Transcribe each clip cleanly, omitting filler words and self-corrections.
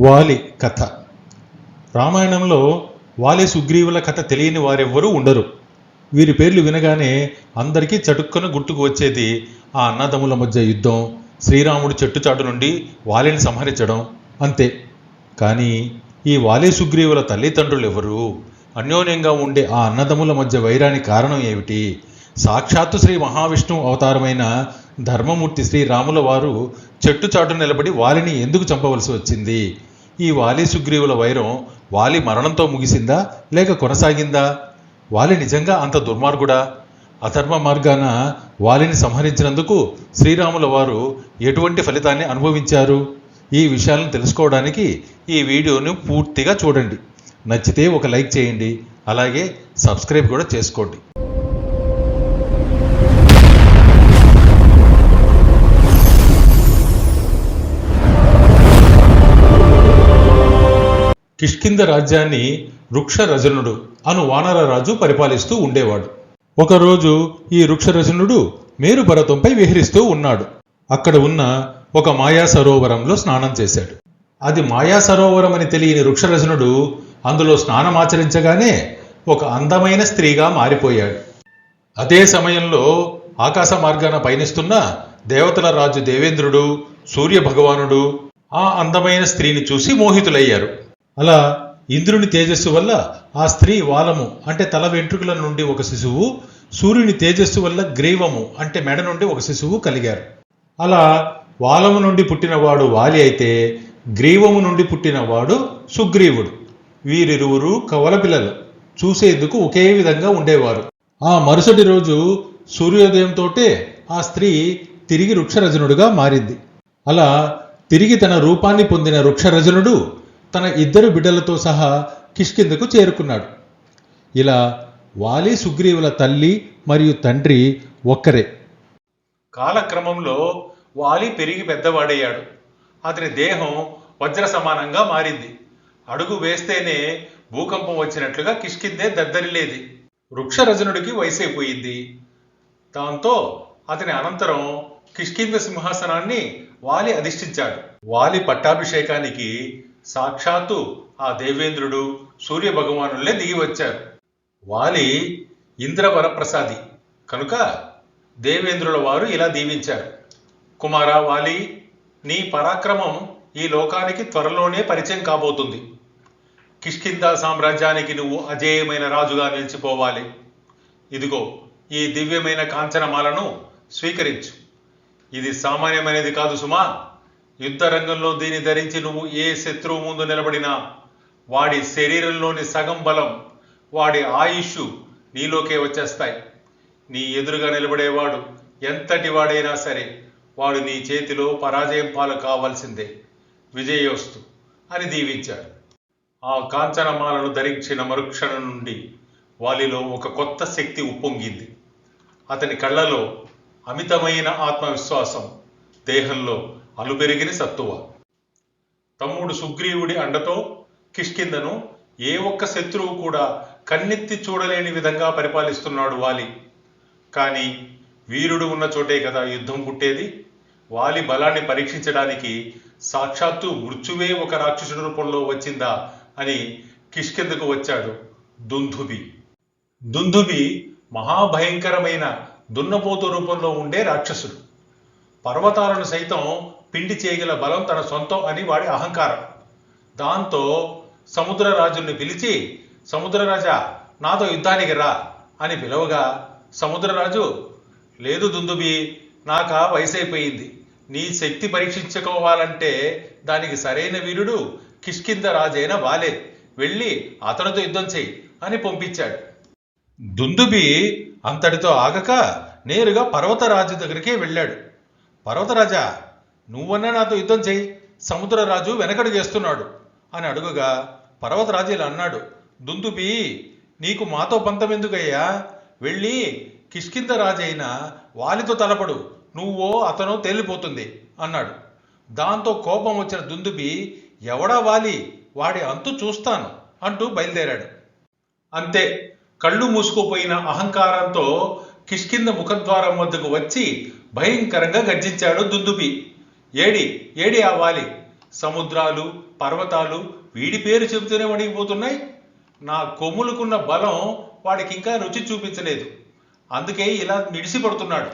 వాలి కథ. రామాయణంలో వాలి సుగ్రీవుల కథ తెలియని వారెవ్వరూ ఉండరు. వీరి పేర్లు వినగానే అందరికీ చటుక్కున గుర్తుకు వచ్చేది ఆ అన్నదమ్ముల మధ్య యుద్ధం, శ్రీరాముడు చెట్టుచాటు నుండి వాలిని సంహరించడం, అంతే. కానీ ఈ వాలి సుగ్రీవుల తల్లిదండ్రులు ఎవరు? అన్యోన్యంగా ఉండే ఆ అన్నదమ్ముల మధ్య వైరానికి కారణం ఏమిటి? సాక్షాత్తు శ్రీ మహావిష్ణువు అవతారమైన ధర్మమూర్తి శ్రీరాముల వారు చెట్టుచాటు నిలబడి వాలిని ఎందుకు చంపవలసి వచ్చింది? ఈ వాలి సుగ్రీవుల వైరం వాలి మరణంతో ముగిసిందా లేక కొనసాగిందా? వాలి నిజంగా అంత దుర్మార్గుడా? అధర్మ మార్గాన వాలిని సంహరించినందుకు శ్రీరాముల వారు ఎటువంటి ఫలితాన్ని అనుభవించారు? ఈ విషయాలను తెలుసుకోవడానికి ఈ వీడియోను పూర్తిగా చూడండి. నచ్చితే ఒక లైక్ చేయండి, అలాగే సబ్స్క్రైబ్ కూడా చేసుకోండి. కిష్కింధ రాజ్యాన్ని వృక్షరజనుడు అను వానర రాజు పరిపాలిస్తూ ఉండేవాడు. ఒకరోజు ఈ వృక్షరజనుడు మేరు పర్వతంపై విహరిస్తూ ఉన్నాడు. అక్కడ ఉన్న ఒక మాయా సరోవరంలో స్నానం చేశాడు. అది మాయా సరోవరం అని తెలియని వృక్షరజనుడు అందులో స్నానమాచరించగానే ఒక అందమైన స్త్రీగా మారిపోయాడు. అదే సమయంలో ఆకాశ మార్గాన పయనిస్తున్న దేవతల రాజు దేవేంద్రుడు, సూర్య భగవానుడు ఆ అందమైన స్త్రీని చూసి మోహితులయ్యారు. అలా ఇంద్రుని తేజస్సు వల్ల ఆ స్త్రీ వాలము అంటే తల వెంట్రుకల నుండి ఒక శిశువు, సూర్యుని తేజస్సు వల్ల గ్రీవము అంటే మెడ నుండి ఒక శిశువు కలిగారు. అలా వాలము నుండి పుట్టినవాడు వాలి అయితే గ్రీవము నుండి పుట్టినవాడు సుగ్రీవుడు. వీరిరువురు కవల పిల్లలు, చూసేందుకు ఒకే విధంగా ఉండేవారు. ఆ మరుసటి రోజు సూర్యోదయంతోటే ఆ స్త్రీ తిరిగి వృక్షరజనుడుగా మారింది. అలా తిరిగి తన రూపాన్ని పొందిన వృక్షరజనుడు తన ఇద్దరు బిడ్డలతో సహా కిష్కింధకు చేరుకున్నాడు. ఇలా వాలి సుగ్రీవుల తల్లి మరియు తండ్రి ఒక్కరే. కాలక్రమంలో వాలి పెరిగి పెద్దవాడయ్యాడు. అతని దేహం వజ్ర సమానంగా మారింది. అడుగు వేస్తేనే భూకంపం వచ్చినట్లుగా కిష్కింధే దద్దరిల్లేది. వృక్షరజనుడికి వయసైపోయింది. దాంతో అతని అనంతరం కిష్కింధ సింహాసనాన్ని వాలి అధిష్ఠించాడు. వాలి పట్టాభిషేకానికి సాక్షాత్తు ఆ దేవేంద్రుడు, సూర్య భగవానులే దిగి వచ్చారు. వాలి ఇంద్రవరప్రసాది కనుక దేవేంద్రుల వారు ఇలా దీవించారు: కుమారా వాలి, నీ పరాక్రమం ఈ లోకానికి త్వరలోనే పరిచయం కాబోతుంది. కిష్కింధ సామ్రాజ్యానికి నువ్వు అజేయమైన రాజుగా నిలిచిపోవాలి. ఇదిగో ఈ దివ్యమైన కాంచనమాలను స్వీకరించు. ఇది సామాన్యమైనది కాదు సుమా. యుద్ధ రంగంలో దీన్ని ధరించి నువ్వు ఏ శత్రువు ముందు నిలబడినా వాడి శరీరంలోని సగం బలం, వాడి ఆయుష్ నీలోకే వచ్చేస్తాయి. నీ ఎదురుగా నిలబడేవాడు ఎంతటి వాడైనా సరే వాడు నీ చేతిలో పరాజయం పాలు కావాల్సిందే. విజయోస్తు అని దీవించాడు. ఆ కాంచనమాలను ధరించిన మరుక్షణం నుండి వాలిలో ఒక కొత్త శక్తి ఉప్పొంగింది. అతని కళ్ళలో అమితమైన ఆత్మవిశ్వాసం, దేహంలో అలుపెరిగిన సత్తువ. తమ్ముడు సుగ్రీవుడి అండతో కిష్కింధను ఏ ఒక్క శత్రువు కూడా కన్నెత్తి చూడలేని విధంగా పరిపాలిస్తున్నాడు వాలి. కానీ వీరుడు ఉన్న చోటే కదా యుద్ధం పుట్టేది. వాలి బలాన్ని పరీక్షించడానికి సాక్షాత్తు మృత్యువే ఒక రాక్షసుడి రూపంలో వచ్చిందా అని కిష్కింధకు వచ్చాడు దుందుభి. దుందుభి మహాభయంకరమైన దున్నపోతు రూపంలో ఉండే రాక్షసుడు. పర్వతాలను సైతం పిండి చేయగల బలం తన సొంతం అని వాడి అహంకారం. దాంతో సముద్రరాజుని పిలిచి, సముద్రరాజా నాతో యుద్ధానికి రా అని పిలవగా సముద్రరాజు, లేదు దుందుభి, నాకా వయసైపోయింది. నీ శక్తి పరీక్షించుకోవాలంటే దానికి సరైన వీరుడు కిష్కింధ రాజైన వాలే. వెళ్ళి అతనితో యుద్ధం చెయ్యి అని పంపించాడు. దుందుభి అంతటితో ఆగక నేరుగా పర్వతరాజు దగ్గరికే వెళ్ళాడు. పర్వతరాజా, నువ్వన్నా నాతో యుద్ధం చెయ్యి, సముద్రరాజు వెనకడుగేస్తున్నాడు అని అడుగుగా పర్వతరాజు ఇలా అన్నాడు: దుందుభి, నీకు మాతో పంతం ఎందుకయ్యా? వెళ్ళి కిష్కింధ రాజైన వాలితో తలపడు, నువ్వో అతనో తేలిపోతుంది అన్నాడు. దాంతో కోపం వచ్చిన దుందుభి, ఎవడా వాలి, వాడి అంతు చూస్తాను అంటూ బయలుదేరాడు. అంతే, కళ్ళు మూసుకుపోయిన అహంకారంతో కిష్కింధ ముఖద్వారం వద్దకు వచ్చి భయంకరంగా గర్జించాడు దుందుభి. ఏడి ఏడి ఆ వాలి, సముద్రాలు, పర్వతాలు వీడి పేరు చెబుతూనే వణిగిపోతున్నాయి. నా కొమ్ములకున్న బలం వాడికి ఇంకా రుచి చూపించలేదు. అందుకే ఇలా మిడిసిపడుతున్నాడు.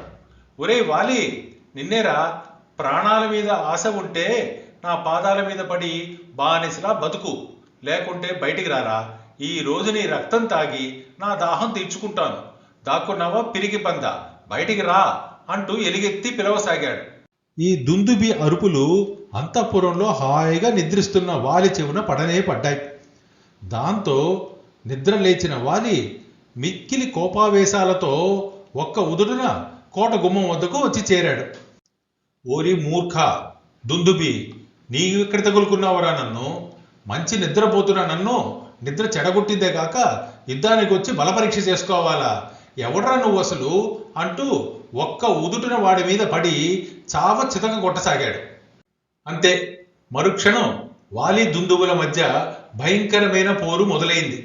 ఒరే వాలి, నిన్నేరా, ప్రాణాల మీద ఆశ ఉంటే నా పాదాల మీద పడి బానిసలా బతుకు, లేకుంటే బయటికి రారా. ఈ రోజు నీ రక్తం తాగి నా దాహం తీర్చుకుంటాను. దాక్కున్నావా పిరికి పంద, బయటికి రా అంటూ ఎలుగెత్తి పిలవసాగాడు. ఈ దుందుబి అరుపులు అంతఃపురంలో హాయిగా నిద్రిస్తున్న వాలి చెవున పడనే పడ్డాయి. దాంతో నిద్ర లేచిన వాలి మిక్కిలి కోపావేశాలతో ఒక్క ఉదుడున కోట గుమ్మం వద్దకు వచ్చి చేరాడు. ఓరి మూర్ఖ దుందుబి, నీవు ఎక్కడ తగులుకున్నావరా నన్ను? మంచి నిద్రపోతున్నా నన్ను నిద్ర చెడగొట్టిందే కాక యుద్ధానికి వచ్చి బలపరీక్ష చేసుకోవాలా? ఎవడ్రా నువ్వు అసలు అంటూ ఒక్క ఉదుటిన వాడి మీద పడి చావ చితక కొట్టసాగాడు. అంతే, మరుక్షణం వాలి దుందుబుల మధ్య భయంకరమైన పోరు మొదలైంది.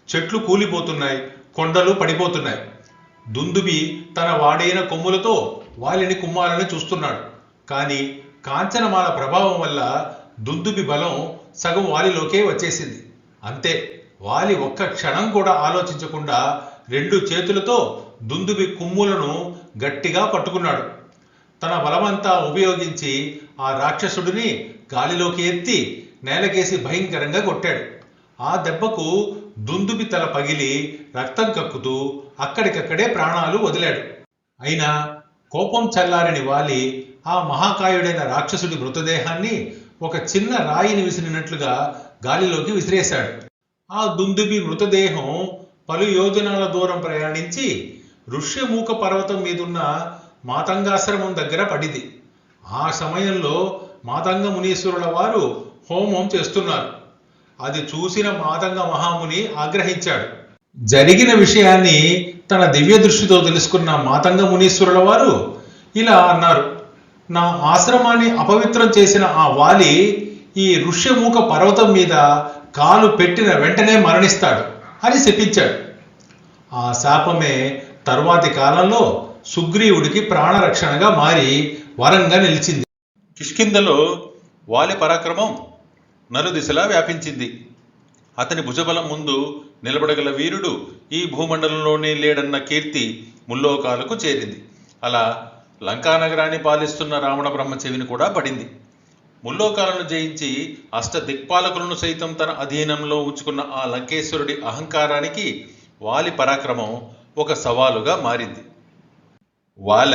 చెట్లు కూలిపోతున్నాయి, కొండలు పడిపోతున్నాయి. దుందుబి తన వాడైన కొమ్ములతో వాలిని కుమ్మాలని చూస్తున్నాడు. కానీ కాంచనమాల ప్రభావం వల్ల దుందుబి బలం సగం వాలిలోకే వచ్చేసింది. అంతే, వాలి ఒక్క క్షణం కూడా ఆలోచించకుండా 2 చేతులతో దుందుబి కుమ్ములను గట్టిగా పట్టుకున్నాడు. తన బలమంతా ఉపయోగించి ఆ రాక్షసుడిని గాలిలోకి ఎత్తి నేలకేసి భయంకరంగా కొట్టాడు. ఆ దెబ్బకు దుందుబి తల పగిలి రక్తం కక్కుతూ అక్కడికక్కడే ప్రాణాలు వదిలాడు. అయినా కోపం చల్లారని వాలి ఆ మహాకాయుడైన రాక్షసుడి మృతదేహాన్ని ఒక చిన్న రాయిని విసిరినట్లుగా గాలిలోకి విసిరేశాడు. ఆ దుందుబి మృతదేహం పలు యోజనాల దూరం ప్రయాణించి ఋష్యమూక పర్వతం మీదున్న మాతంగాశ్రమం దగ్గర పడింది. ఆ సమయంలో మాతంగ మునీశ్వరుల వారు హోమం చేస్తున్నారు. అది చూసిన మాతంగ మహాముని ఆగ్రహించాడు. జరిగిన విషయాన్ని తన దివ్య దృష్టితో తెలుసుకున్న మాతంగ మునీశ్వరుల వారు ఇలా అన్నారు: నా ఆశ్రమాన్ని అపవిత్రం చేసిన ఆ వాలి ఈ ఋష్యమూక పర్వతం మీద కాలు పెట్టిన వెంటనే మరణిస్తాడు అని శపించాడు. ఆ శాపమే తరువాతి కాలంలో సుగ్రీవుడికి ప్రాణరక్షణగా మారి వరంగా నిలిచింది. కిష్కింధలో వాలి పరాక్రమం నలుదిశలా వ్యాపించింది. అతని భుజబలం ముందు నిలబడగల వీరుడు ఈ భూమండలంలోనే లేడన్న కీర్తి ముల్లోకాలకు చేరింది. అలా లంకానగరాన్ని పాలిస్తున్న రావణ బ్రహ్మ చెవిని కూడా పడింది. ముల్లోకాలను జయించి అష్టదిక్పాలకులను సైతం తన అధీనంలో ఉంచుకున్న ఆ లంకేశ్వరుడి అహంకారానికి వాలి పరాక్రమం ఒక సవాలుగా మారింది. వాల,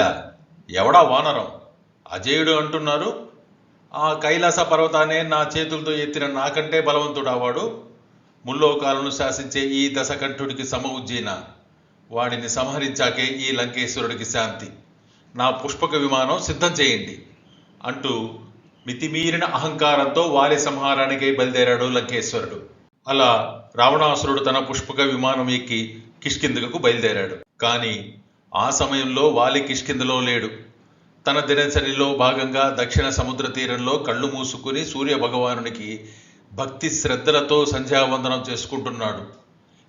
ఎవడా వానరం, అజేయుడు అంటున్నారు? ఆ కైలాస పర్వతాన్ని నా చేతులతో ఎత్తిన నాకంటే బలవంతుడావాడు. ముల్లోకాలను శాసించే ఈ దశకంఠుడికి సమ ఉజ్జీన. వాడిని సంహరించాకే ఈ లంకేశ్వరుడికి శాంతి. నా పుష్పక విమానం సిద్ధం చేయండి అంటూ మితిమీరిన అహంకారంతో వాలి సంహారానికై బయలుదేరాడు లంకేశ్వరుడు. అలా రావణాసురుడు తన పుష్పక విమానం ఎక్కి కిష్కింధకు బయలుదేరాడు. కానీ ఆ సమయంలో వాలి కిష్కింధలో లేడు. తన దినచర్యలో భాగంగా దక్షిణ సముద్ర తీరంలో కళ్ళు మూసుకుని సూర్య భగవానునికి భక్తి శ్రద్ధలతో సంధ్యావందనం చేసుకుంటున్నాడు.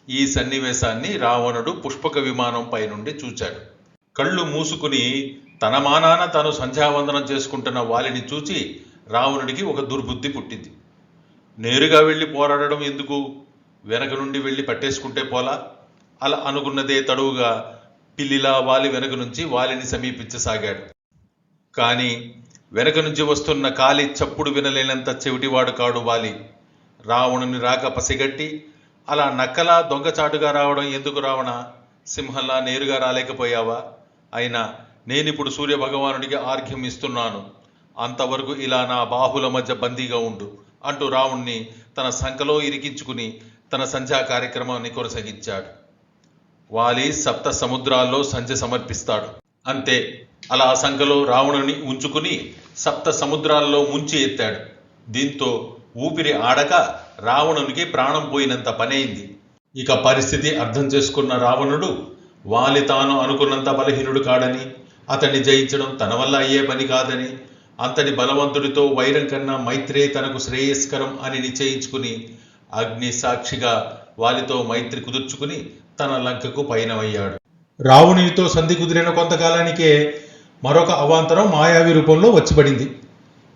ఈ సన్నివేశాన్ని రావణుడు పుష్పక విమానం పైనుండి చూచాడు. కళ్ళు మూసుకుని తన మానాన తాను సంధ్యావందనం చేసుకుంటున్న వాలిని చూచి రావణుడికి ఒక దుర్బుద్ధి పుట్టింది. నేరుగా వెళ్ళి పోరాడడం ఎందుకు, వెనక నుండి వెళ్ళి పట్టేసుకుంటే పోలా? అలా అనుకున్నదే తడువుగా పిల్లిలా వాలి వెనక నుంచి వాలిని సమీపించసాగాడు. కానీ వెనక నుంచి వస్తున్న కాలి చప్పుడు వినలేనంత చెవిటివాడు కాడు వాలి. రావణుని రాక పసిగట్టి అలా నక్కలా దొంగచాటుగా రావడం ఎందుకు రావణ? సింహంలా నేరుగా రాలేకపోయావా? అయినా నేనిప్పుడు సూర్య భగవానుడికి ఆర్ఘ్యం ఇస్తున్నాను. అంతవరకు ఇలా నా బాహుల మధ్య బందీగా ఉండు అంటూ రావణ్ణి తన సంకలో ఇరికించుకుని తన సంధ్యా కార్యక్రమాన్ని కొనసాగించాడు. వాలి సప్త సముద్రాల్లో సంధ్య సమర్పిస్తాడు. అంతే, అలా సంకలో రావణుని ఉంచుకుని సప్త సముద్రాల్లో ముంచి ఎత్తాడు. దీంతో ఊపిరి ఆడక రావణునికి ప్రాణం పోయినంత పనైంది. ఇక పరిస్థితి అర్థం చేసుకున్న రావణుడు వాలి తాను అనుకున్నంత బలహీనుడు కాడని, అతన్ని జయించడం తన వల్ల అయ్యే పని కాదని, అంతటి బలవంతుడితో వైరం కన్నా మైత్రే తనకు శ్రేయస్కరం అని నిశ్చయించుకుని అగ్ని సాక్షిగా వాలితో మైత్రి కుదుర్చుకుని తన లంకకు పయనమయ్యాడు. రావణునితో సంధి కుదిరిన కొంతకాలానికే మరొక అవాంతరం మాయావి రూపంలో వచ్చిపడింది.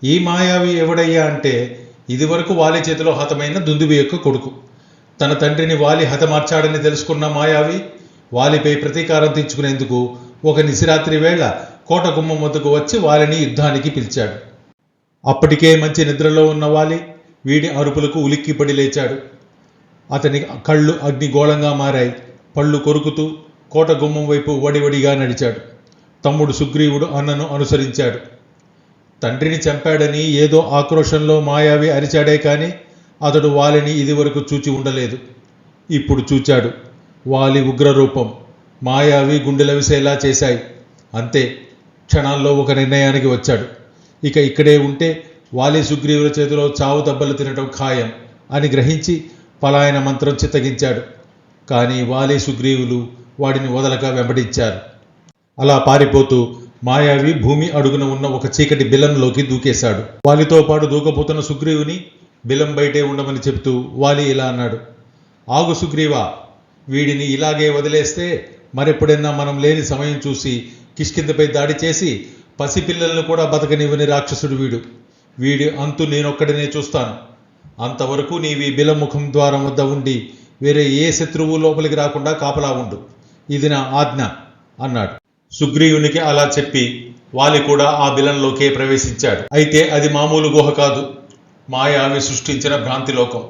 ఈ మాయావి ఎవడయ్యా అంటే ఇదివరకు వాలి చేతిలో హతమైన దుందుబి యొక్క కొడుకు. తన తండ్రిని వాలి హతమార్చాడని తెలుసుకున్న మాయావి వాలిపై ప్రతీకారం తీర్చుకునేందుకు ఒక నిశిరాత్రి వేళ కోట గుమ్మం వద్దకు వచ్చి వాలిని యుద్ధానికి పిలిచాడు. అప్పటికే మంచి నిద్రలో ఉన్న వాలి వీడి అరుపులకు ఉలిక్కిపడి లేచాడు. అతని కళ్ళు అగ్నిగోళంగా మారాయి. పళ్ళు కొరుకుతూ కోట గుమ్మం వైపు వడివడిగా నడిచాడు. తమ్ముడు సుగ్రీవుడు అన్నను అనుసరించాడు. తండ్రిని చంపాడని ఏదో ఆక్రోశంలో మాయావి అరిచాడే కాని అతడు వాలిని ఇదివరకు చూచి ఉండలేదు. ఇప్పుడు చూచాడు. వాలి ఉగ్రరూపం మాయావి గుండెలవిసేలా చేశాయి. అంతే, క్షణాల్లో ఒక నిర్ణయానికి వచ్చాడు. ఇక ఇక్కడే ఉంటే వాలి సుగ్రీవుల చేతిలో చావు దెబ్బలు తినటం ఖాయం అని గ్రహించి పలాయన మంత్రం చిత్తగించాడు. కానీ వాలి సుగ్రీవులు వాడిని వదలక వెంబడించారు. అలా పారిపోతూ మాయావి భూమి అడుగున ఉన్న ఒక చీకటి బిలంలోకి దూకేశాడు. వాలితో పాటు దూకపోతున్న సుగ్రీవుని బిలం బయటే ఉండమని చెబుతూ వాలి ఇలా అన్నాడు. ఆగు సుగ్రీవా, వీడిని ఇలాగే వదిలేస్తే మరెప్పుడైనా మనం లేని సమయం చూసి కిష్కిందపై దాడి చేసి పసిపిల్లలను కూడా బతకనివ్వని రాక్షసుడు వీడు. వీడి అంతు నేనొక్కడినే చూస్తాను. అంతవరకు నీవి బిలముఖం ద్వారం వద్ద ఉండి వేరే ఏ శత్రువు లోపలికి రాకుండా కాపలా ఉండు. ఇది నా ఆజ్ఞ అన్నాడు. సుగ్రీవునికి అలా చెప్పి వాలి కూడా ఆ బిలంలోకే ప్రవేశించాడు. అయితే అది మామూలు గుహ కాదు, మాయావి సృష్టించిన భ్రాంతిలోకం.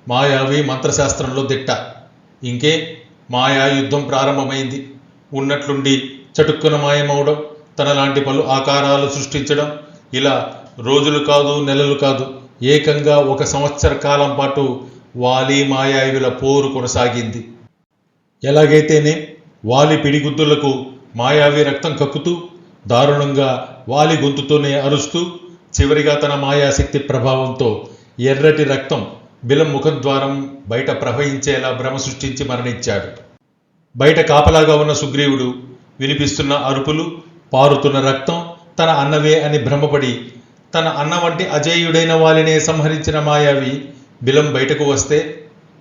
మాయావి మంత్రశాస్త్రంలో దిట్ట. ఇంకే మాయా యుద్ధం ప్రారంభమైంది. ఉన్నట్లుండి చటుక్కున మాయమవడం, తనలాంటి పలు ఆకారాలు సృష్టించడం, ఇలా రోజులు కాదు నెలలు కాదు, ఏకంగా 1 సంవత్సర కాలం పాటు వాలి మాయాయుల పోరు కొనసాగింది. ఎలాగైతేనే వాలి పిడిగుద్దులకు మాయావి రక్తం కక్కుతూ దారుణంగా వాలి గొంతుతోనే అరుస్తూ చివరిగా తన మాయాశక్తి ప్రభావంతో ఎర్రటి రక్తం బిలం ముఖద్వారం బయట ప్రవహించేలా భ్రమ సృష్టించి మరణించాడు. బయట కాపలాగా ఉన్న సుగ్రీవుడు వినిపిస్తున్న అరుపులు, పారుతున్న రక్తం తన అన్నవే అని భ్రమపడి తన అన్న వంటి అజేయుడైన వాలినే సంహరించిన మాయావి బిలం బయటకు వస్తే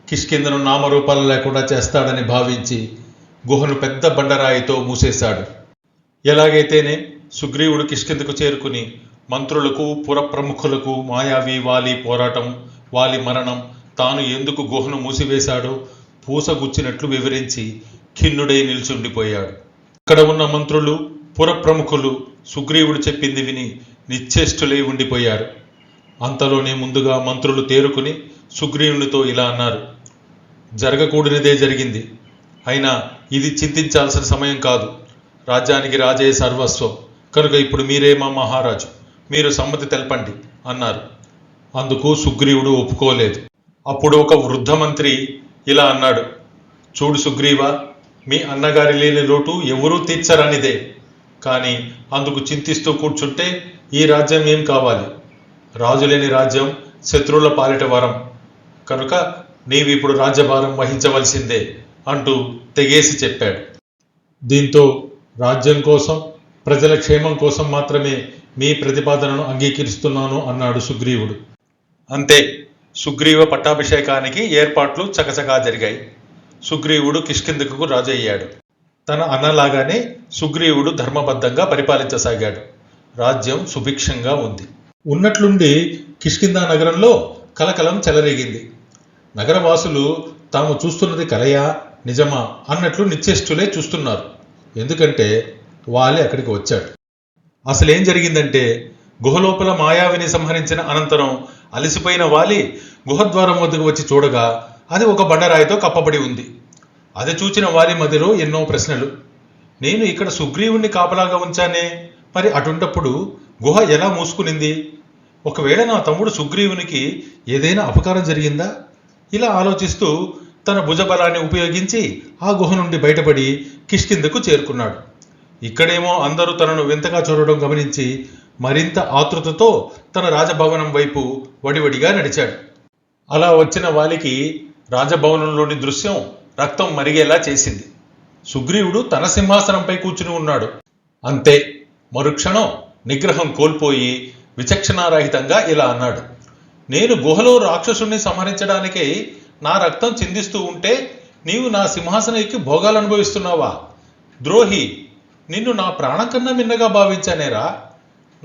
కిష్కిందను నామరూపాలు లేకుండా చేస్తాడని భావించి గుహను పెద్ద బండరాయితో మూసేశాడు. ఎలాగైతేనే సుగ్రీవుడు కిష్కిందకు చేరుకుని మంత్రులకు పురప్రముఖులకు మాయావి వాలి పోరాటం, వాలి మరణం, తాను ఎందుకు గుహను మూసివేశాడో పూసగుచ్చినట్లు వివరించి ఖిన్నుడై నిల్చుండిపోయాడు. అక్కడ ఉన్న మంత్రులు పురప్రముఖులు సుగ్రీవుడు చెప్పింది విని నిశ్చేష్టులై ఉండిపోయారు. అంతలోనే ముందుగా మంత్రులు తేరుకుని సుగ్రీవునితో ఇలా అన్నారు. జరగకూడనిదే జరిగింది. అయినా ఇది చింతించాల్సిన సమయం కాదు. రాజ్యానికి రాజే సర్వస్వం కనుక ఇప్పుడు మీరే మా మహారాజు, మీరు సమ్మతి తెలపండి అన్నారు. అందుకు సుగ్రీవుడు ఒప్పుకోలేదు. అప్పుడు ఒక వృద్ధ మంత్రి ఇలా అన్నాడు. చూడు సుగ్రీవా, మీ అన్నగారి లేని లోటు ఎవరూ తీర్చరానిదే. కానీ అందుకు చింతిస్తూ కూర్చుంటే ఈ రాజ్యం ఏం కావాలి? రాజులేని రాజ్యం శత్రువుల పాలిట వరం. కనుక నీవిప్పుడు రాజ్యభారం వహించవలసిందే అంటూ తెగేసి చెప్పాడు. దీంతో రాజ్యం కోసం, ప్రజల క్షేమం కోసం మాత్రమే మీ ప్రతిపాదనను అంగీకరిస్తున్నాను అన్నాడు సుగ్రీవుడు. అంతే, సుగ్రీవ పట్టాభిషేకానికి ఏర్పాట్లు చకచకా జరిగాయి. సుగ్రీవుడు కిష్కింధకు రాజయ్యాడు. తన అన్నలాగానే సుగ్రీవుడు ధర్మబద్ధంగా పరిపాలించసాగాడు. రాజ్యం సుభిక్షంగా ఉంది. ఉన్నట్లుండి కిష్కింధ నగరంలో కలకలం చెలరేగింది. నగరవాసులు తాము చూస్తున్నది కలయా నిజమా అన్నట్లు నిశ్చేష్టులే చూస్తున్నారు. ఎందుకంటే వాలి అక్కడికి వచ్చాడు. అసలేం జరిగిందంటే గుహలోపల మాయావిని సంహరించిన అనంతరం అలసిపోయిన వాలి గుహద్వారం వద్దకు వచ్చి చూడగా అది ఒక బండరాయితో కప్పబడి ఉంది. అది చూచిన వాలి మధ్యలో ఎన్నో ప్రశ్నలు. నేను ఇక్కడ సుగ్రీవుణ్ణి కాపలాగా ఉంచానే, మరి అటుంటప్పుడు గుహ ఎలా మూసుకునింది? ఒకవేళ నా తమ్ముడు సుగ్రీవునికి ఏదైనా అపకారం జరిగిందా? ఇలా ఆలోచిస్తూ తన భుజబలాన్ని ఉపయోగించి ఆ గుహ నుండి బయటపడి కిష్కింధకు చేరుకున్నాడు. ఇక్కడేమో అందరూ తనను వింతగా చూడడం గమనించి మరింత ఆతృతతో తన రాజభవనం వైపు వడివడిగా నడిచాడు. అలా వచ్చిన వాలికి రాజభవనంలోని దృశ్యం రక్తం మరిగేలా చేసింది. సుగ్రీవుడు తన సింహాసనంపై కూర్చుని ఉన్నాడు. అంతే, మరుక్షణం నిగ్రహం కోల్పోయి విచక్షణారహితంగా ఇలా అన్నాడు. నేను గుహలో రాక్షసుణ్ణి సంహరించడానికై నా రక్తం చిందిస్తూ ఉంటే నీవు నా సింహాసనం ఎక్కి భోగాలు అనుభవిస్తున్నావా? ద్రోహి, నిన్ను నా ప్రాణం కన్నా మిన్నగా భావించానేరా.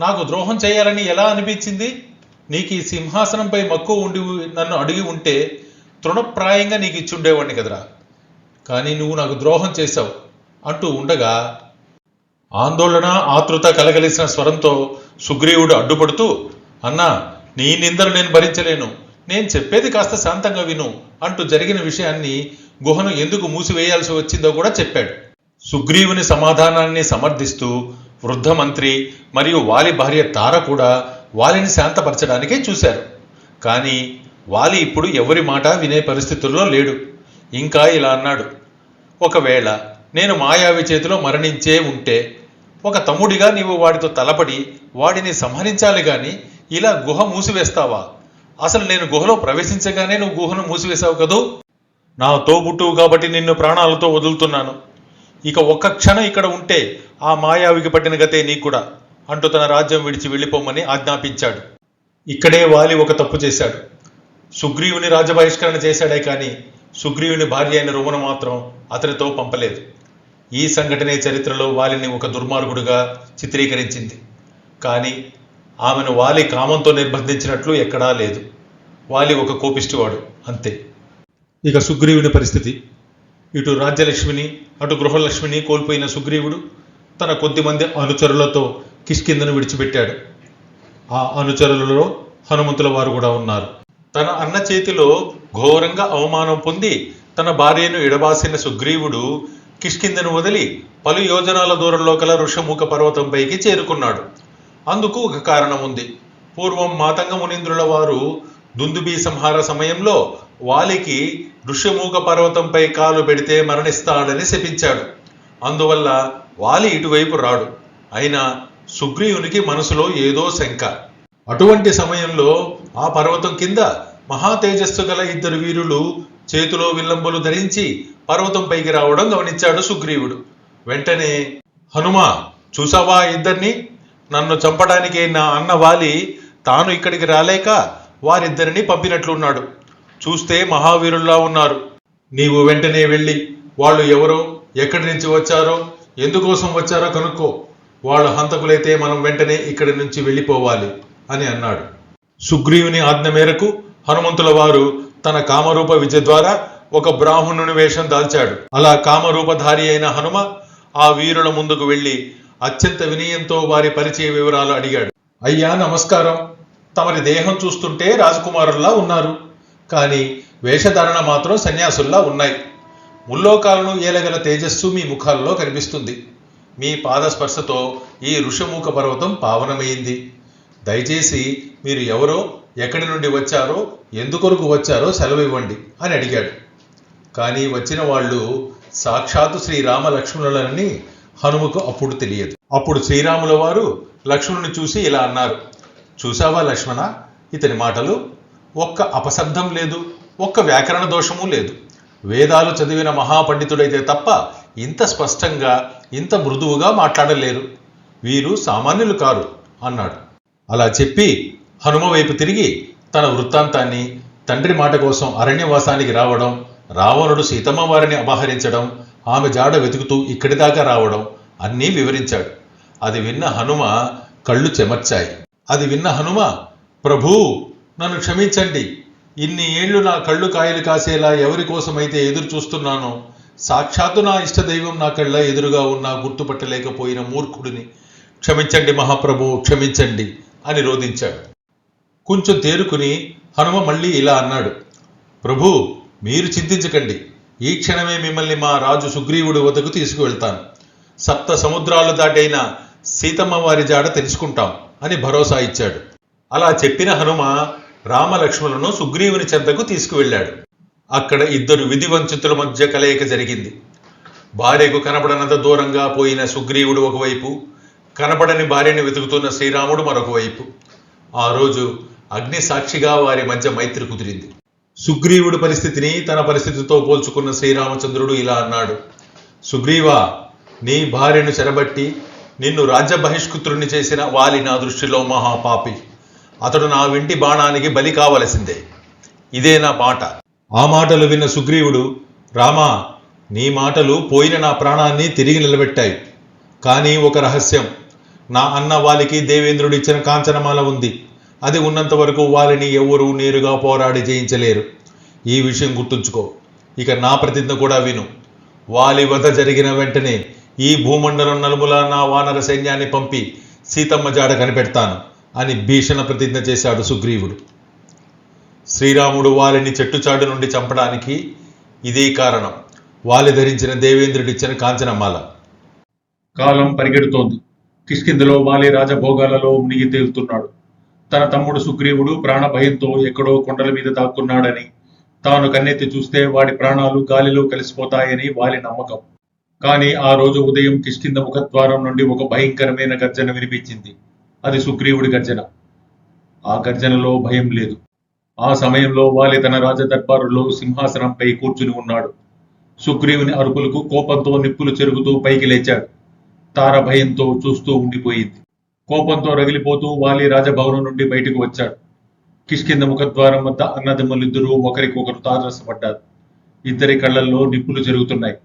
నాకు ద్రోహం చేయాలని ఎలా అనిపించింది? నీకు ఈ సింహాసనంపై మక్కువ ఉండి నన్ను అడిగి ఉంటే తృణప్రాయంగా నీకు ఇచ్చుండేవాడిని కదరా. కానీ నువ్వు నాకు ద్రోహం చేశావు అంటూ ఉండగా ఆందోళన ఆతృత కలగలిసిన స్వరంతో సుగ్రీవుడు అడ్డుపడుతూ, అన్నా, నీ నిందలు నేను భరించలేను. నేను చెప్పేది కాస్త శాంతంగా విను అంటూ జరిగిన విషయాన్ని, గుహను ఎందుకు మూసివేయాల్సి వచ్చిందో కూడా చెప్పాడు. సుగ్రీవుని సమాధానాన్ని సమర్థిస్తూ వృద్ధ మంత్రి మరియు వాలి భార్య తార కూడా వాలిని శాంతపరచడానికే చూశారు. కానీ వాలి ఇప్పుడు ఎవరి మాట వినే పరిస్థితుల్లో లేడు. ఇంకా ఇలా అన్నాడు, ఒకవేళ నేను మాయావి చేతిలో మరణించే ఉంటే ఒక తమ్ముడిగా నీవు వాడితో తలపడి వాడిని సంహరించాలి గాని ఇలా గుహ మూసివేస్తావా? అసలు నేను గుహలో ప్రవేశించగానే నువ్వు గుహను మూసివేశావు కదూ. నా తోబుట్టువు కాబట్టి నిన్ను ప్రాణాలతో వదులుతున్నాను. ఇక ఒక్క క్షణం ఇక్కడ ఉంటే ఆ మాయావికి పట్టిన గతే నీకు కూడా అంటూ తన రాజ్యం విడిచి వెళ్ళిపోమని ఆజ్ఞాపించాడు. ఇక్కడే వాలి ఒక తప్పు చేశాడు. సుగ్రీవుని రాజ్యబహిష్కరణ చేశాడే కానీ సుగ్రీవుని భార్య అయిన రుమను మాత్రం అతనితో పంపలేదు. ఈ సంఘటనే చరిత్రలో వాలిని ఒక దుర్మార్గుడుగా చిత్రీకరించింది. కానీ ఆమెను వాలి కామంతో నిర్బంధించినట్లు ఎక్కడా లేదు. వాలి ఒక కోపిష్టివాడు అంతే. ఇక సుగ్రీవుని పరిస్థితి, ఇటు రాజ్యలక్ష్మిని అటు గృహలక్ష్మిని కోల్పోయిన సుగ్రీవుడు తన కొద్దిమంది అనుచరులతో కిష్కింధను విడిచిపెట్టాడు. ఆ అనుచరులలో హనుమంతుల వారు కూడా ఉన్నారు. తన అన్న చేతిలో ఘోరంగా అవమానం పొంది తన భార్యను ఎడబాసిన సుగ్రీవుడు కిష్కింధను వదిలి పలు యోజనాల దూరంలో కల ఋషముఖ పర్వతంపైకి చేరుకున్నాడు. అందుకు ఒక కారణం ఉంది. పూర్వం మాతంగ మునీంద్రుల వారు దుందుబి సంహార సమయంలో వాలికి ఋష్యమూక పర్వతంపై కాలు పెడితే మరణిస్తాడని శపించాడు. అందువల్ల వాలి ఇటువైపు రాడు. అయినా సుగ్రీవునికి మనసులో ఏదో శంక. అటువంటి సమయంలో ఆ పర్వతం కింద మహా తేజస్సు గల ఇద్దరు వీరులు చేతిలో విల్లంబులు ధరించి పర్వతంపైకి రావడం గమనించాడు సుగ్రీవుడు. వెంటనే, హనుమా, చూసావా ఇద్దరిని? నన్ను చంపడానికే నా అన్న వాలి తాను ఇక్కడికి రాలేక వారిద్దరిని పంపినట్లున్నాడు. చూస్తే మహావీరుల్లా ఉన్నారు. నీవు వెంటనే వెళ్ళి వాళ్ళు ఎవరో, ఎక్కడి నుంచి వచ్చారో, ఎందుకోసం వచ్చారో కనుక్కో. వాళ్ళు హంతకులైతే మనం వెంటనే ఇక్కడి నుంచి వెళ్ళిపోవాలి అని అన్నాడు. సుగ్రీవుని ఆజ్ఞ మేరకు హనుమంతుల వారు తన కామరూప విద్య ద్వారా ఒక బ్రాహ్మణుని వేషం దాల్చాడు. అలా కామరూపధారి అయిన హనుమ ఆ వీరుల ముందుకు వెళ్ళి అత్యంత వినయంతో వారి పరిచయ వివరాలు అడిగాడు. అయ్యా నమస్కారం. తమరి దేహం చూస్తుంటే రాజకుమారుల్లా ఉన్నారు. కానీ వేషధారణ మాత్రం సన్యాసుల్లా ఉన్నాయి. ముల్లోకాలను ఏలగల తేజస్సు మీ ముఖాల్లో కనిపిస్తుంది. మీ పాదస్పర్శతో ఈ ఋషముఖ పర్వతం పావనమైంది. దయచేసి మీరు ఎవరో, ఎక్కడి నుండి వచ్చారో, ఎందుకొరకు వచ్చారో సెలవివ్వండి అని అడిగాడు. కానీ వచ్చిన వాళ్ళు సాక్షాత్తు శ్రీరామ లక్ష్మణులని హనుమకు అప్పుడు తెలియదు. అప్పుడు శ్రీరాముల వారు లక్ష్మణుని చూసి ఇలా అన్నారు. చూసావా లక్ష్మణ, ఇతని మాటలు ఒక్క అపశబ్దం లేదు, ఒక్క వ్యాకరణ దోషము లేదు. వేదాలు చదివిన మహాపండితుడైతే తప్ప ఇంత స్పష్టంగా ఇంత మృదువుగా మాట్లాడలేరు. వీరు సామాన్యులు కారు అన్నాడు. అలా చెప్పి హనుమ వైపు తిరిగి తన వృత్తాంతాన్ని, తండ్రి మాట కోసం అరణ్యవాసానికి రావడం, రావణుడు సీతమ్మ వారిని అపహరించడం, ఆమె జాడ వెతుకుతూ ఇక్కడి దాకా రావడం అన్నీ వివరించాడు. అది విన్న హనుమ కళ్ళు చెమర్చాయి. ప్రభూ, నన్ను క్షమించండి. ఇన్ని ఏళ్లు నా కళ్ళు కాయలు కాసేలా ఎవరి కోసమైతే ఎదురు చూస్తున్నానో, సాక్షాత్తు నా ఇష్టదైవం నా కళ్ళ ఎదురుగా ఉన్నా గుర్తుపట్టలేకపోయిన మూర్ఖుడిని క్షమించండి మహాప్రభు, క్షమించండి అని రోధించాడు. కొంచెం తేరుకుని హనుమ మళ్ళీ ఇలా అన్నాడు. ప్రభు, మీరు చింతించకండి. ఈ క్షణమే మిమ్మల్ని మా రాజు సుగ్రీవుడి వద్దకు తీసుకువెళ్తాను. 7 సముద్రాలు దాటైన సీతమ్మ వారి జాడ తెలుసుకుంటాం అని భరోసా ఇచ్చాడు. అలా చెప్పిన హనుమ రామలక్ష్మణులను సుగ్రీవుని చెంతకు తీసుకువెళ్ళాడు. అక్కడ ఇద్దరు విధివంచితుల మధ్య కలయిక జరిగింది. భార్యకు కనపడనంత దూరంగా పోయిన సుగ్రీవుడు ఒకవైపు, కనపడని భార్యని వెతుకుతున్న శ్రీరాముడు మరొక వైపు. ఆ రోజు అగ్ని సాక్షిగా వారి మధ్య మైత్రి కుదిరింది. సుగ్రీవుడి పరిస్థితిని తన పరిస్థితితో పోల్చుకున్న శ్రీరామచంద్రుడు ఇలా అన్నాడు. సుగ్రీవా, నీ భార్యను చెరబట్టి నిన్ను రాజ్య బహిష్కృతుడిని చేసిన వాలి నా దృష్టిలో మహాపాపి. అతడు నా వెంటి బాణానికి బలి కావలసిందే. ఇదే నా మాట. ఆ మాటలు విన్న సుగ్రీవుడు, రామా, నీ మాటలు పోయిన నా ప్రాణాన్ని తిరిగి నిలబెట్టాయి. కానీ ఒక రహస్యం. నా అన్న వాలికి దేవేంద్రుడు ఇచ్చిన కాంచనమాల ఉంది. అది ఉన్నంత వరకు వాలిని ఎవరూ నేరుగా పోరాడి జయించలేరు. ఈ విషయం గుర్తుంచుకో. ఇక నా ప్రతిజ్ఞ కూడా విను. వాలి వధ జరిగిన వెంటనే ఈ భూమండలం నలుములా నా వానర సైన్యాన్ని పంపి సీతమ్మ జాడ కనిపెడతాను అని భీషణ ప్రతిజ్ఞ చేశాడు సుగ్రీవుడు. శ్రీరాముడు వాలిని చెట్టుచాటు నుండి చంపడానికి ఇదే కారణం. వాలి ధరించిన దేవేంద్రుడిచ్చిన కాంచనమాల. కాలం పరిగెడుతోంది. కిష్కింధలో వాలి రాజభోగాలలో మునిగి తేలుతున్నాడు. తన తమ్ముడు సుగ్రీవుడు ప్రాణ భయంతో ఎక్కడో కొండల మీద దాక్కున్నాడని, తాను కన్నెత్తి చూస్తే వాడి ప్రాణాలు గాలిలో కలిసిపోతాయని వాలి నమ్మకం. కానీ ఆ రోజు ఉదయం కిష్కింధ ముఖద్వారం నుండి ఒక భయంకరమైన గర్జన వినిపించింది. అది సుగ్రీవుడి గర్జన. ఆ గర్జనలో భయం లేదు. ఆ సమయంలో వాలి తన రాజదర్బారులో సింహాసనంపై కూర్చుని ఉన్నాడు. సుగ్రీవుని అరుపులకు కోపంతో నిప్పులు చెరుగుతూ పైకి లేచాడు. తార భయంతో చూస్తూ ఉండిపోయింది. కోపంతో రగిలిపోతూ వాలి రాజభవనం నుండి బయటకు వచ్చాడు. కిష్కింధ ముఖద్వారం వద్ద అన్నదమ్ములిద్దరూ ఒకరికొకరు తారసపడ్డారు. ఇద్దరి కళ్లల్లో నిప్పులు జరుగుతున్నాయి.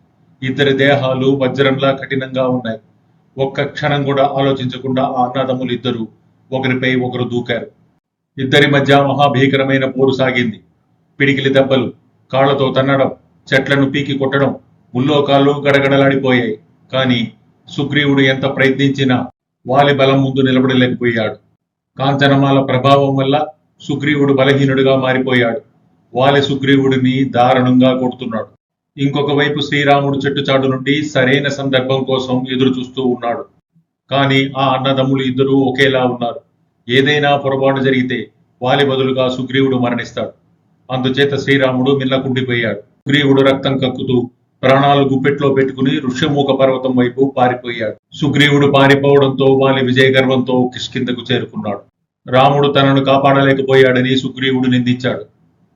ఇద్దరి దేహాలు వజ్రంలా కఠినంగా ఉన్నాయి. ఒక్క క్షణం కూడా ఆలోచించకుండా ఆ అన్నదమ్ములు ఇద్దరు ఒకరిపై ఒకరు దూకారు. ఇద్దరి మధ్య మహాభీకరమైన పోరు సాగింది. పిడికిలి దెబ్బలు, కాళ్లతో తన్నడం, చెట్లను పీకి కొట్టడం, ముల్లోకాలు గడగడలాడిపోయాయి. కానీ సుగ్రీవుడు ఎంత ప్రయత్నించినా వాలి బలం ముందు నిలబడలేకపోయాడు. కాంచనమాల ప్రభావం వల్ల సుగ్రీవుడు బలహీనుడిగా మారిపోయాడు. వాలి సుగ్రీవుడిని దారుణంగా కొడుతున్నాడు. ఇంకొక వైపు శ్రీరాముడు చెట్టుచాటు నుండి సరైన సందర్భం కోసం ఎదురు చూస్తూ ఉన్నాడు. కానీ ఆ అన్నదమ్ములు ఇద్దరూ ఒకేలా ఉన్నారు. ఏదైనా పొరపాటు జరిగితే వాలి బదులుగా సుగ్రీవుడు మరణిస్తాడు. అందుచేత శ్రీరాముడు మిన్నకుండిపోయాడు. సుగ్రీవుడు రక్తం కక్కుతూ ప్రాణాలు గుప్పెట్లో పెట్టుకుని ఋష్యమూక పర్వతం వైపు పారిపోయాడు. సుగ్రీవుడు పారిపోవడంతో వాలి విజయ గర్వంతో కిష్కింధకు చేరుకున్నాడు. రాముడు తనను కాపాడలేకపోయాడని సుగ్రీవుడు నిందించాడు.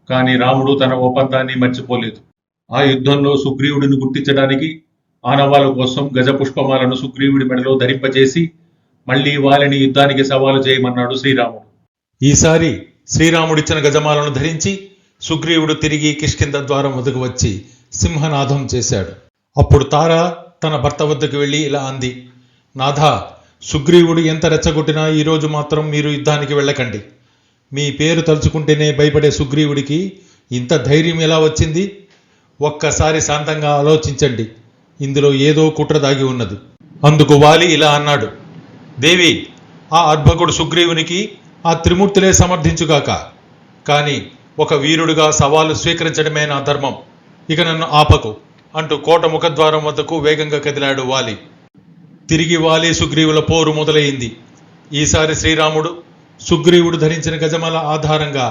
కానీ రాముడు తన ఒప్పందాన్ని మర్చిపోలేదు. ఆ యుద్ధంలో సుగ్రీవుడిని గుర్తించడానికి ఆనవాళ్ళ కోసం గజ పుష్పమాలను సుగ్రీవుడి మెడలో ధరింపజేసి మళ్లీ వాలిని యుద్ధానికి సవాలు చేయమన్నాడు శ్రీరాముడు. ఈసారి శ్రీరాముడిచ్చిన గజమాలను ధరించి సుగ్రీవుడు తిరిగి కిష్కింధ ద్వారం వద్దకు వచ్చి సింహనాదం చేశాడు. అప్పుడు తార తన భర్త వద్దకు వెళ్ళి ఇలా అంది: నాథా, సుగ్రీవుడు ఎంత రెచ్చగొట్టినా ఈరోజు మాత్రం మీరు యుద్ధానికి వెళ్ళకండి. మీ పేరు తలుచుకుంటేనే భయపడే సుగ్రీవుడికి ఇంత ధైర్యం ఎలా వచ్చింది? ఒక్కసారి శాంతంగా ఆలోచించండి. ఇందులో ఏదో కుట్ర దాగి ఉన్నది. అందుకు వాలి ఇలా అన్నాడు: దేవి, ఆ అర్భకుడు సుగ్రీవునికి ఆ త్రిమూర్తులే సమర్థించుగాక. కానీ ఒక వీరుడుగా సవాలు స్వీకరించడమే నా ధర్మం. ఇక నన్ను ఆపకు అంటూ కోట ముఖద్వారం వద్దకు వేగంగా కదిలాడు వాలి. తిరిగి వాలి సుగ్రీవుల పోరు మొదలైంది. ఈసారి శ్రీరాముడు సుగ్రీవుడు ధరించిన గజమాల ఆధారంగా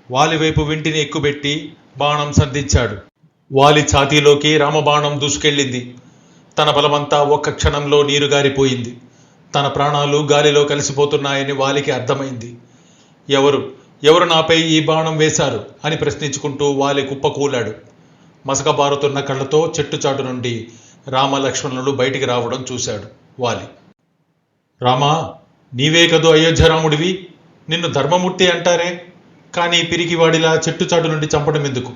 వాలి వైపు వింటిని ఎక్కుబెట్టి బాణం సంధించాడు. వాలి ఛాతీలోకి రామబాణం దూసుకెళ్ళింది. తన బలమంతా ఒక్క క్షణంలో నీరుగారిపోయింది. తన ప్రాణాలు గాలిలో కలిసిపోతున్నాయని వాలికి అర్థమైంది. ఎవరు నాపై ఈ బాణం వేశారు అని ప్రశ్నించుకుంటూ వాలి కుప్పకూలాడు. మసకబారుతున్న కళ్ళతో చెట్టుచాటు నుండి రామలక్ష్మణులు బయటికి రావడం చూశాడు వాలి. రామా, నీవే కదో అయోధ్యరాముడివి. నిన్ను ధర్మమూర్తి అంటారే. కానీ పిరికివాడిలా చెట్టుచాటు నుండి చంపడం ఎందుకు?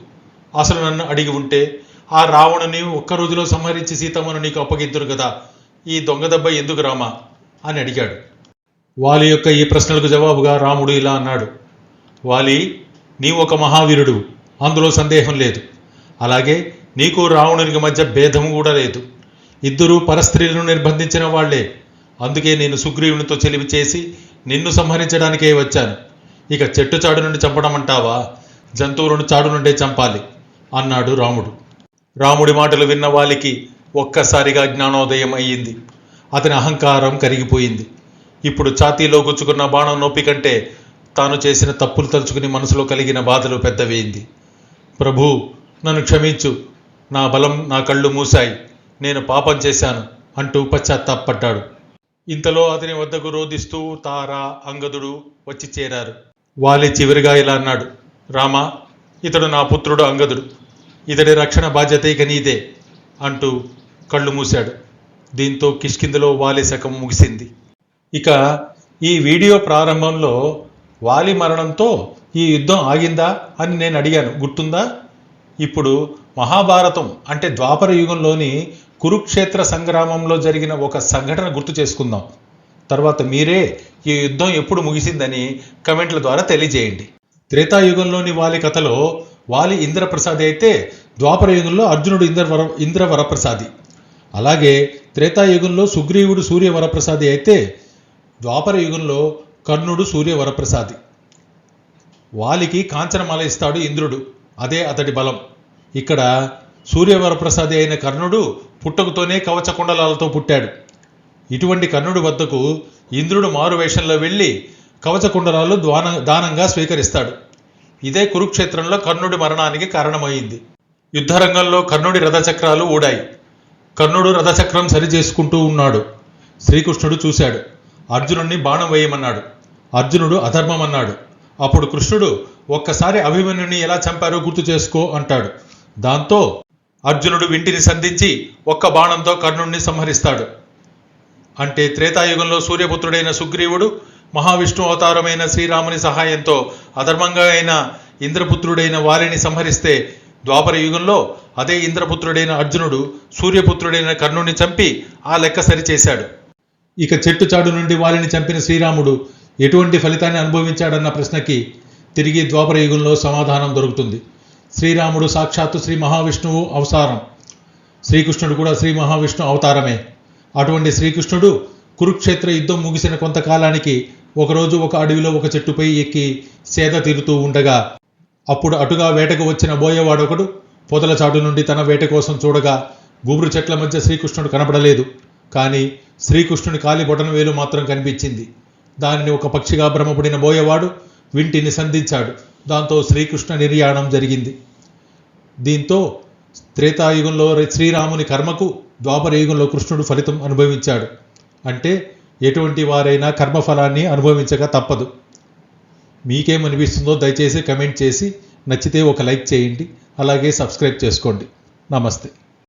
అసలు నన్ను అడిగి ఉంటే ఆ రావణుని ఒక్క రోజులో సంహరించి సీతమ్మను నీకు అప్పగిద్దురు కదా. ఈ దొంగ దెబ్బ ఎందుకు రామా అని అడిగాడు. వాలి యొక్క ఈ ప్రశ్నలకు జవాబుగా రాముడు ఇలా అన్నాడు: వాలి, నీవు ఒక మహావీరుడు, అందులో సందేహం లేదు. అలాగే నీకు రావణునికి మధ్య భేదం కూడా లేదు. ఇద్దరూ పరస్త్రీలను నిర్బంధించిన వాళ్లే. అందుకే నేను సుగ్రీవునితో చెలివి చేసి నిన్ను సంహరించడానికే వచ్చాను. ఇక చెట్టు చాడు నుండి చంపడం అంటావా? జంతువులను చాడు నుండే చంపాలి అన్నాడు రాముడు. రాముడి మాటలు విన్న వాలికి ఒక్కసారిగా జ్ఞానోదయం అయ్యింది. అతని అహంకారం కరిగిపోయింది. ఇప్పుడు ఛాతీలో గుచ్చుకున్న బాణం నొప్పి కంటే తాను చేసిన తప్పులు తలుచుకుని మనసులో కలిగిన బాధలు పెద్దవేయింది. ప్రభూ, నన్ను క్షమించు. నా బలం, నా కళ్ళు మూశాయి. నేను పాపం చేశాను అంటూ పశ్చాత్తాపడ్డాడు. ఇంతలో అతని వద్దకు రోధిస్తూ తార, అంగదుడు వచ్చి చేరారు. వాలి చివరిగా ఇలా అన్నాడు: రామా, ఇతడు నా పుత్రుడు అంగదుడు. ఇతడి రక్షణ బాధ్యత ఇక నీదే అంటూ కళ్ళు మూశాడు. దీంతో కిష్కింధలో వాలి శకం ముగిసింది. ఇక ఈ వీడియో ప్రారంభంలో వాలి మరణంతో ఈ యుద్ధం ఆగిందా అని నేను అడిగాను, గుర్తుందా? ఇప్పుడు మహాభారతం అంటే ద్వాపర యుగంలోని కురుక్షేత్ర సంగ్రామంలో జరిగిన ఒక సంఘటన గుర్తు చేసుకుందాం. తర్వాత మీరే ఈ యుద్ధం ఎప్పుడు ముగిసిందని కమెంట్ల ద్వారా తెలియజేయండి. త్రేతాయుగంలోని వాలి కథలో వాలి ఇంద్రప్రసాది అయితే ద్వాపర యుగంలో అర్జునుడు ఇంద్ర వరప్రసాది. అలాగే త్రేతాయుగంలో సుగ్రీవుడు సూర్య వరప్రసాది అయితే ద్వాపర యుగంలో కర్ణుడు సూర్య వరప్రసాది. వాలికి కాంచనమాల ఇస్తాడు ఇంద్రుడు, అదే అతడి బలం. ఇక్కడ సూర్యవరప్రసాది అయిన కర్ణుడు పుట్టకతోనే కవచ కుండలాలతో పుట్టాడు. ఇటువంటి కర్ణుడి వద్దకు ఇంద్రుడు మారు వేషంలో వెళ్ళి కవచ కుండలాలు దానంగా స్వీకరిస్తాడు. ఇదే కురుక్షేత్రంలో కర్ణుడి మరణానికి కారణమైంది. యుద్ధరంగంలో కర్ణుడి రథచక్రాలు ఊడాయి. కర్ణుడు రథచక్రం సరి చేసుకుంటూ ఉన్నాడు. శ్రీకృష్ణుడు చూశాడు. అర్జునుడిని బాణం వేయమన్నాడు. అర్జునుడు అధర్మం అన్నాడు. అప్పుడు కృష్ణుడు ఒక్కసారి అభిమన్యుని ఎలా చంపారో గుర్తు చేసుకో అంటాడు. దాంతో అర్జునుడు వింటిని సంధించి ఒక్క బాణంతో కర్ణుడిని సంహరిస్తాడు. అంటే త్రేతాయుగంలో సూర్యపుత్రుడైన సుగ్రీవుడు మహావిష్ణు అవతారమైన శ్రీరాముని సహాయంతో అధర్మంగా అయిన ఇంద్రపుత్రుడైన వాలిని సంహరిస్తే, ద్వాపర యుగంలో అదే ఇంద్రపుత్రుడైన అర్జునుడు సూర్యపుత్రుడైన కర్ణుడిని చంపి ఆ లెక్క సరిచేశాడు. ఇక చెట్టు చాడు నుండి వాలిని చంపిన శ్రీరాముడు ఎటువంటి ఫలితాన్ని అనుభవించాడన్న ప్రశ్నకి తిరిగి ద్వాపర యుగంలో సమాధానం దొరుకుతుంది. శ్రీరాముడు సాక్షాత్తు శ్రీ మహావిష్ణువు అవతారం. శ్రీకృష్ణుడు కూడా శ్రీ మహావిష్ణు అవతారమే. అటువంటి శ్రీకృష్ణుడు కురుక్షేత్ర యుద్ధం ముగిసిన కొంతకాలానికి ఒకరోజు ఒక అడవిలో ఒక చెట్టుపై ఎక్కి సేద తీరుతూ ఉండగా, అప్పుడు అటుగా వేటకు వచ్చిన బోయేవాడొకడు పొదల చాటు నుండి తన వేట కోసం చూడగా గుబురు చెట్ల మధ్య శ్రీకృష్ణుడు కనపడలేదు. కానీ శ్రీకృష్ణుని కాలి బొటన వేలు మాత్రం కనిపించింది. దానిని ఒక పక్షిగా భ్రమపడిన బోయేవాడు వింటిని సంధించాడు. దాంతో శ్రీకృష్ణ నిర్యాణం జరిగింది. దీంతో త్రేతాయుగంలో శ్రీరాముని కర్మకు ద్వాపర యుగంలో కృష్ణుడు ఫలితం అనుభవించాడు. అంటే ఎటువంటి వారైనా కర్మఫలాన్ని అనుభవించక తప్పదు. మీకేమనిపిస్తుందో దయచేసి కమెంట్ చేసి, నచ్చితే ఒక లైక్ చేయండి. అలాగే సబ్స్క్రైబ్ చేసుకోండి. నమస్తే.